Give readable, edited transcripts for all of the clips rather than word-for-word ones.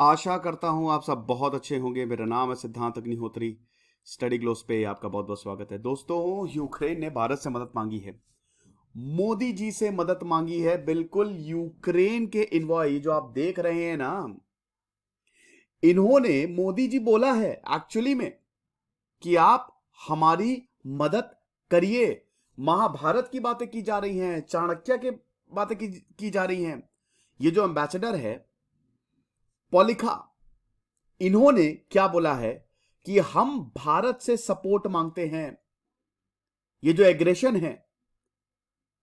आशा करता हूं आप सब बहुत अच्छे होंगे। मेरा नाम है सिद्धांत अग्निहोत्री। स्टडी ग्लोस पे आपका बहुत बहुत स्वागत है। दोस्तों, यूक्रेन ने भारत से मदद मांगी है। मोदी जी से मदद मांगी है। बिल्कुल यूक्रेन के इन्वॉय जो आप देख रहे हैं ना, इन्होंने मोदी जी बोला है एक्चुअली में कि आप हमारी मदद करिए। महाभारत की बातें की जा रही हैं, चाणक्य के बातें की जा रही हैं। ये जो एम्बेसडर है पॉलिखा, इन्होंने क्या बोला है कि हम भारत से सपोर्ट मांगते हैं। ये जो एग्रेशन है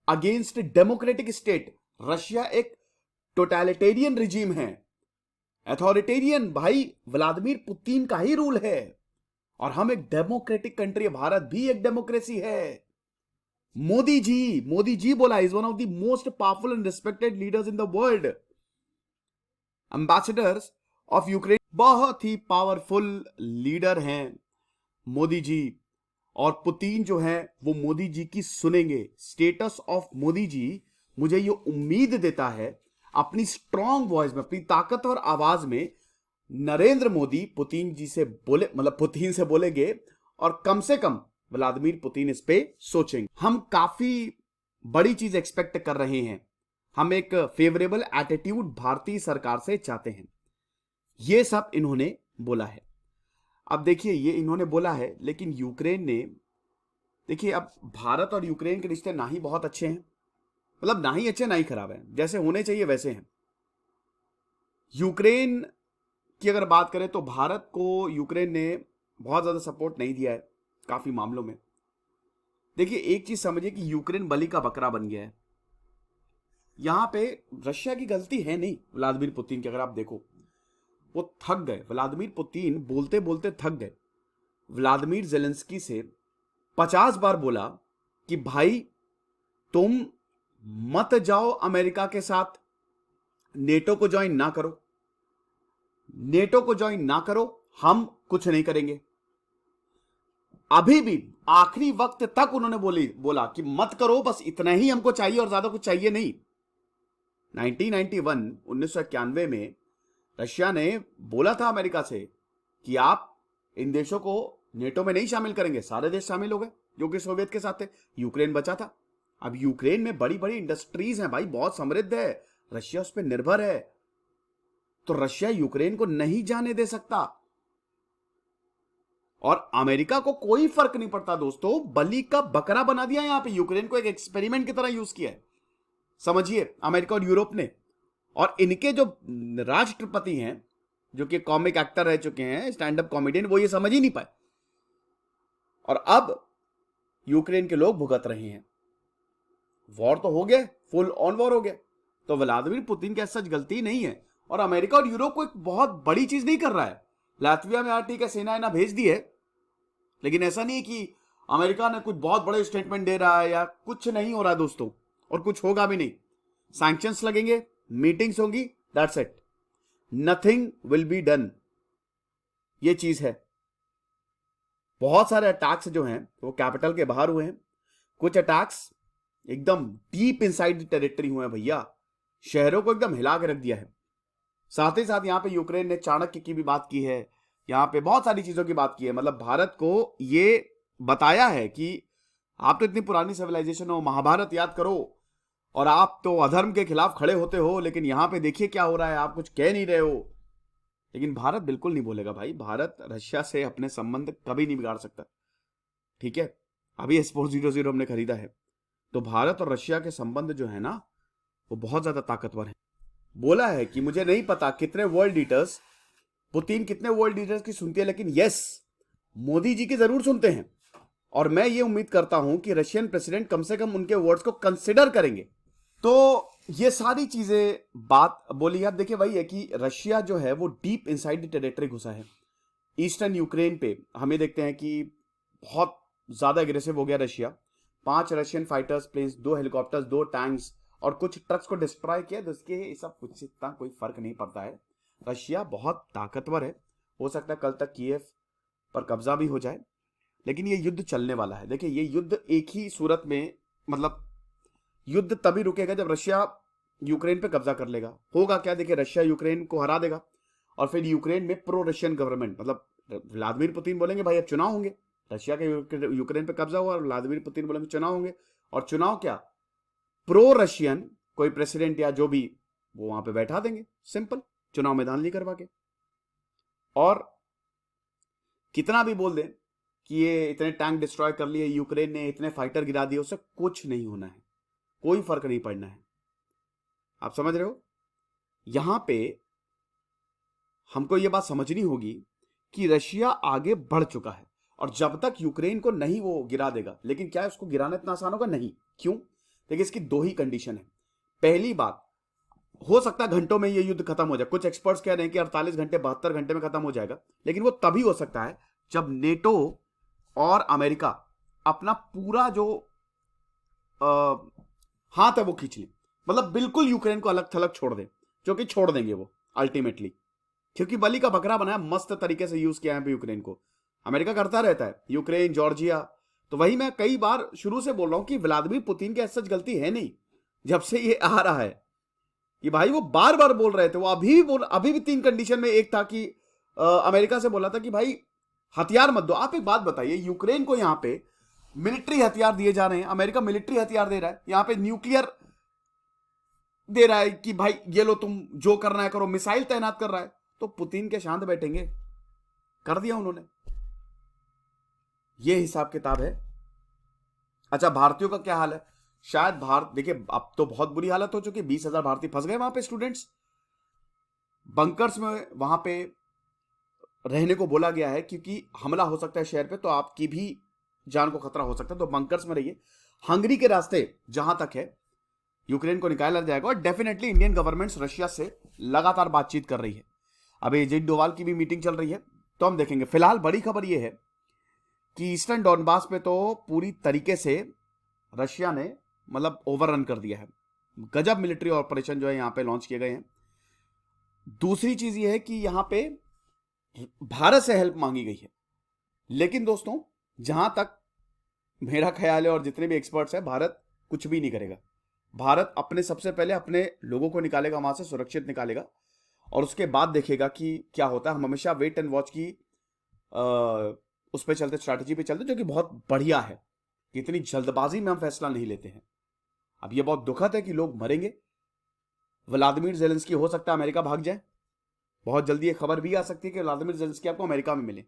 अगेंस्ट डेमोक्रेटिक स्टेट, रशिया एक टोटलिटेरियन रिजीम है, अथॉरिटेरियन। भाई व्लादिमीर पुतिन का ही रूल है और हम एक डेमोक्रेटिक कंट्री है। भारत भी एक डेमोक्रेसी है। मोदी जी बोला is one of the most powerful and respected leaders in the world. Ambassadors of Ukraine बहुत ही पावरफुल लीडर हैं मोदी जी, और पुतिन जो है वो मोदी जी की सुनेंगे। स्टेटस ऑफ मोदी जी मुझे ये उम्मीद देता है, अपनी स्ट्रॉन्ग वॉइस में, अपनी ताकतवर आवाज में नरेंद्र मोदी पुतिन जी से बोले, मतलब पुतिन से बोलेंगे और कम से कम व्लादिमीर पुतिन इस पे सोचेंगे। हम काफी बड़ी चीज एक्सपेक्ट कर रहे हैं। हम एक फेवरेबल एटीट्यूड भारतीय सरकार से चाहते हैं। ये सब इन्होंने बोला है। अब देखिए, ये इन्होंने बोला है, लेकिन यूक्रेन ने, देखिए अब भारत और यूक्रेन के रिश्ते ना ही बहुत अच्छे हैं, मतलब ना ही अच्छे ना ही खराब है, जैसे होने चाहिए वैसे हैं। यूक्रेन की अगर बात करें तो भारत को यूक्रेन ने बहुत ज्यादा सपोर्ट नहीं दिया है काफी मामलों में। देखिए एक चीज समझिए कि यूक्रेन बलि का बकरा बन गया है। यहां पे रशिया की गलती है नहीं, व्लादिमीर पुतिन की। अगर आप देखो, वो थक गए। व्लादिमीर पुतिन बोलते बोलते थक गए। व्लादिमीर जेलेंस्की से 50 बार बोला कि भाई तुम मत जाओ अमेरिका के साथ, नेटो को ज्वाइन ना करो, नेटो को ज्वाइन ना करो, हम कुछ नहीं करेंगे। अभी भी आखिरी वक्त तक उन्होंने बोला कि मत करो, बस इतना ही हमको चाहिए और ज्यादा कुछ चाहिए नहीं। 1991 में रशिया ने बोला था अमेरिका से कि आप इन देशों को नेटो में नहीं शामिल करेंगे। सारे देश शामिल हो गए जो कि सोवियत के साथ थे, यूक्रेन बचा था। अब यूक्रेन में बड़ी बड़ी इंडस्ट्रीज हैं भाई, बहुत समृद्ध है, रशिया उस पर निर्भर है, तो रशिया यूक्रेन को नहीं जाने दे सकता। और अमेरिका को कोई फर्क नहीं पड़ता दोस्तों, बलि का बकरा बना दिया यहां पे, यूक्रेन को एक एक्सपेरिमेंट की तरह यूज किया है, समझिए, अमेरिका और यूरोप ने। और इनके जो राष्ट्रपति हैं, जो कि कॉमिक एक्टर रह चुके हैं, स्टैंड अप कॉमेडियन, वो ये समझ ही नहीं पाए और अब यूक्रेन के लोग भुगत रहे हैं। वॉर तो हो गया, फुल ऑन वॉर हो गया, तो व्लादिमीर पुतिन की सच गलती नहीं है। और अमेरिका और यूरोप को एक बहुत बड़ी चीज नहीं कर रहा है। लातविया में ठीक है, सेना ना भेज दी है, लेकिन ऐसा नहीं कि अमेरिका ने कुछ बहुत बड़े स्टेटमेंट दे रहा है या कुछ नहीं हो रहा है दोस्तों, और कुछ होगा भी नहीं। सैंक्शंस लगेंगे, मीटिंग्स होंगी, that's it, nothing will be done. ये चीज है। बहुत सारे अटैक्स जो हैं वो कैपिटल के बाहर हुए हैं, कुछ अटैक्स एकदम डीप इनसाइड द टेरिटरी हुए हैं भैया, शहरों को एकदम हिला के रख दिया है। साथ ही साथ यहां पे यूक्रेन ने चाणक्य की भी बात की है, यहां पे बहुत सारी चीजों की बात की है। मतलब भारत को ये बताया है कि आप तो इतनी पुरानी सिविलाइजेशन हो, महाभारत याद करो, और आप तो अधर्म के खिलाफ खड़े होते हो, लेकिन यहां पे देखिए क्या हो रहा है, आप कुछ कह नहीं रहे हो। लेकिन भारत बिल्कुल नहीं बोलेगा भाई। भारत रशिया से अपने संबंध कभी नहीं बिगाड़ सकता, ठीक है। अभी S-400 हमने खरीदा है, तो भारत और रशिया के संबंध जो है ना, वो बहुत ज्यादा ताकतवर है। बोला है कि मुझे नहीं पता कितने वर्ल्ड लीडर्स, पुतिन कितने वर्ल्ड लीडर्स की सुनती है, लेकिन यस, मोदी जी की जरूर सुनते हैं। और मैं ये उम्मीद करता हूं कि रशियन प्रेसिडेंट कम से कम उनके वर्ड्स को कंसिडर करेंगे। तो ये सारी चीजें बात बोली। अब देखिए वही है कि रशिया जो है वो डीप इनसाइड द टेरिटरी घुसा है। ईस्टर्न यूक्रेन पे हमें देखते हैं कि बहुत ज्यादा एग्रेसिव हो गया Russia. 5 Russian fighters planes, 2 helicopters, 2 tanks और कुछ ट्रक्स को डिस्ट्रॉय किया। तो इसके सब कुछ इतना कोई फर्क नहीं पड़ता है। रशिया बहुत ताकतवर है, हो सकता है कल तक कीव पर कब्जा भी हो जाए, लेकिन ये युद्ध चलने वाला है। देखिए ये युद्ध एक ही सूरत में, मतलब युद्ध तभी रुकेगा जब रशिया यूक्रेन पे कब्जा कर लेगा। होगा क्या, देखिए रशिया यूक्रेन को हरा देगा और फिर यूक्रेन में प्रो रशियन गवर्नमेंट, मतलब व्लादिमीर पुतिन बोलेंगे भाई अब चुनाव होंगे, रशिया के यूक्रेन पे कब्जा हुआ और व्लादिमीर पुतिन बोलेंगे चुनाव होंगे, और चुनाव क्या, प्रो रशियन कोई प्रेसिडेंट या जो भी वो वहां पे बैठा देंगे, सिंपल, चुनाव मैदान ली करवा के। और कितना भी बोल दें कि ये इतने टैंक डिस्ट्रॉय कर लिए यूक्रेन ने, इतने फाइटर गिरा दिए, उससे कुछ नहीं होना है, कोई फर्क नहीं पड़ना है। आप समझ रहे हो? यहां पे हमको ये बात समझनी होगी कि रशिया आगे बढ़ चुका है, और जब तक यूक्रेन को नहीं वो गिरा देगा, लेकिन क्या है उसको गिराना इतना आसान होगा? नहीं। क्यों? देखिए इसकी दो ही कंडीशन है। पहली बात, हो सकता है घंटों में ये युद्ध खत्म हो जाए, कुछ एक्सपर्ट्स कह रहे हैं कि 48 घंटे 72 घंटे में खत्म हो जाएगा, लेकिन वो तभी हो सकता है जब नेटो और अमेरिका अपना पूरा जो हाथ है वो खींच ले, मतलब बिल्कुल यूक्रेन को अलग थलग छोड़ दे, जो कि छोड़ देंगे वो अल्टीमेटली, क्योंकि बलि का बकरा बनाया, मस्त तरीके से यूज किया है यूक्रेन को। अमेरिका करता रहता है, यूक्रेन, जॉर्जिया। तो वही मैं कई बार शुरू से बोल रहा हूं कि व्लादिमीर पुतिन की सच गलती है नहीं, जब से ये आ रहा है कि भाई वो बार बार बोल रहे थे, वो अभी भी 3 कंडीशन में एक था कि अमेरिका से बोला था कि भाई हथियार मत दो। आप एक बात बताइए, यूक्रेन को यहां पे मिलिट्री हथियार दिए जा रहे हैं, अमेरिका मिलिट्री हथियार दे रहा है, यहां पे न्यूक्लियर दे रहा है कि भाई ये लो तुम जो करना है करो, मिसाइल तैनात कर रहा है, तो पुतिन के शांत बैठेंगे? कर दिया उन्होंने, ये हिसाब किताब है। अच्छा, भारतीयों का क्या हाल है? शायद भारत, देखिए अब तो बहुत बुरी हालत हो चुकी है, 20,000 भारतीय फंस गए वहां पे, स्टूडेंट्स बंकर्स में वहां पे रहने को बोला गया है, क्योंकि हमला हो सकता है शहर पे, तो आपकी भी जान को खतरा हो सकता है, तो बंकर्स में रहिए। हंगरी के रास्ते जहां तक है यूक्रेन को निकाला जाएगा, और डेफिनेटली इंडियन गवर्नमेंट रशिया से लगातार बातचीत कर रही है। अभी अजीत डोवाल की भी मीटिंग चल रही है, तो हम देखेंगे। फिलहाल बड़ी खबर यह है कि ईस्टर्न डॉनबास पे तो पूरी तरीके से रशिया ने मतलब ओवररन कर दिया है, गजब मिलिट्री ऑपरेशन जो है यहां पे लॉन्च किए गए हैं। दूसरी चीज यह है कि यहां पे भारत से हेल्प मांगी गई है, लेकिन दोस्तों जहां तक मेरा ख्याल है और जितने भी एक्सपर्ट्स हैं, भारत कुछ भी नहीं करेगा। भारत अपने सबसे पहले अपने लोगों को निकालेगा वहां से, सुरक्षित निकालेगा, और उसके बाद देखेगा कि क्या होता है। हम हमेशा वेट एंड वॉच की उस पर चलते, स्ट्रैटेजी पे चलते, जो कि बहुत बढ़िया है। इतनी जल्दबाजी में हम फैसला नहीं लेते हैं। अब यह बहुत दुखद है कि लोग मरेंगे। व्लादिमीर जेलेंस्की, हो सकता है अमेरिका भाग जाए, बहुत जल्दी ये खबर भी आ सकती है कि व्लादिमीर जेलेंस्की आपको अमेरिका में मिले।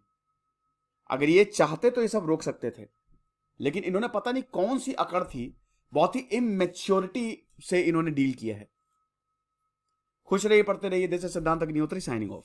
अगर ये चाहते तो ये सब रोक सकते थे, लेकिन इन्होंने पता नहीं कौन सी अकड़ थी, बहुत ही इमेच्योरिटी से इन्होंने डील किया है। खुश रहिए, पढ़ते रहिए। दिस इज सिद्धांत अग्निहोत्री, साइनिंग ऑफ।